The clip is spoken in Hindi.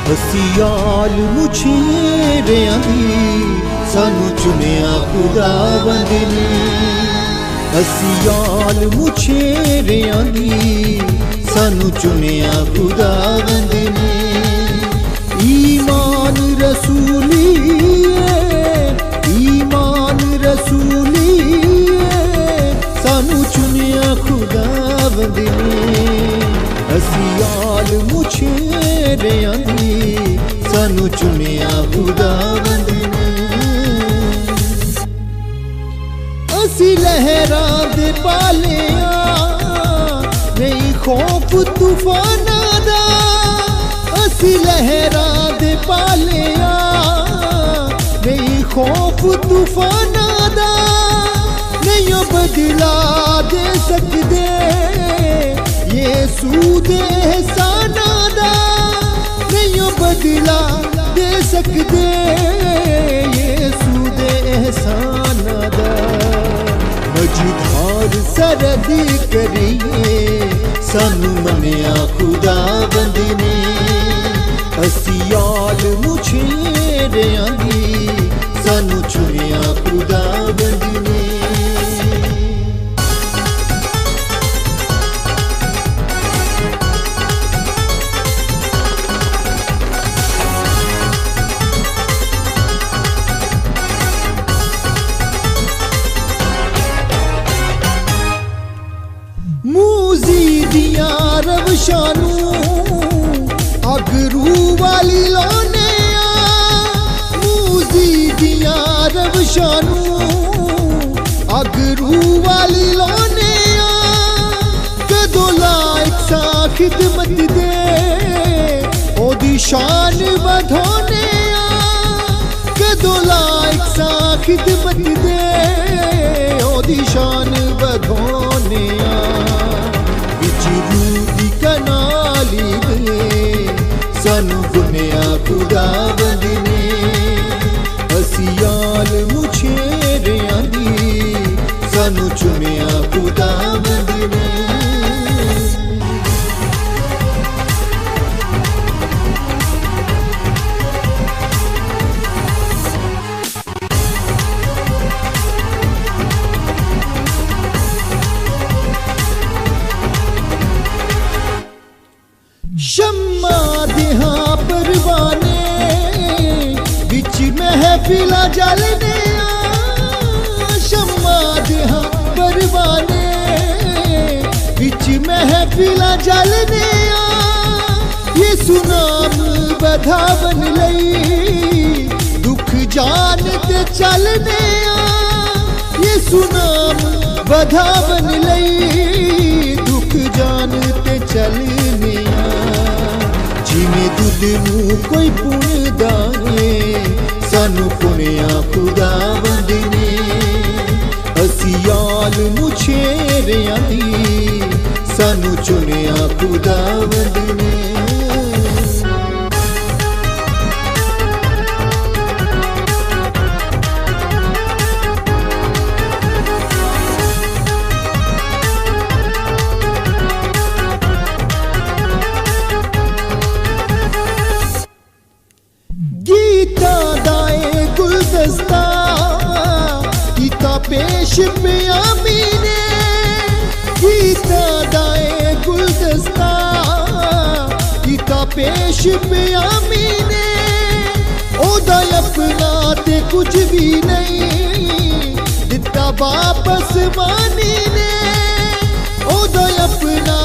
हसियाल मुछेरियां दी सानू चुनिया खुदावंद ने। हसियाल मुछेरियां दी सानू चुनिया खुदावंद ने। ईमान रसूली ईमान रसूली सानू चुनिया खुदावंद ने। हसियाल मुछेरियां दी सानू चुनिया खुदावंद ने। असी लहरां दे पालिया नहीं खौफ तूफानां दा। असी लहरां दे पालिया नहीं खौफ तूफानां दा। नहीं बदला दे सकदे यीशु दे एहसानां दा। नहीं बदला दे सकदे यीशु दे एहसानां दा। मझधार सरद करिए सानू मनिया खुदावंद ने। हसियाल मुछेरियां दी सानू चुनिया खुदावंद ने। दियां रवशानू अगरू वाली लाने मूजी दियां रवशानू अगरू वाली लाने। कदों लायक सा खिदमत दे ओदी शान बधाने। कदों लायक सा खिदमत दे ओदी शान बधाने। रूदी कनाली दे सानू गुनिया खुदावंद ने। हसियाल मुछेरियां दी सानू चुनिया खुदावंद ने। शम्मा दिहां परवाने बिच महफिला जलने। शम्मा दिहां परवाने बिच महफिला जलने। यीशु नाम बधावन लई दुख जान ते चलने। यीशु नाम बधावन लई दुख जान ते चलने। जिमें दुध नू कोई पुणदा है सानू पुनिया खुदावंद ने। हसियाल मुछेरियां दी सानू चुनिया खुदावंद ने। पेश पियामी ने गीता दाए गुलदस्ता। गीता पेश पियामी ने ओदा अपना ते कुछ भी नहीं दिता वापस मानी ने। ओदा अपना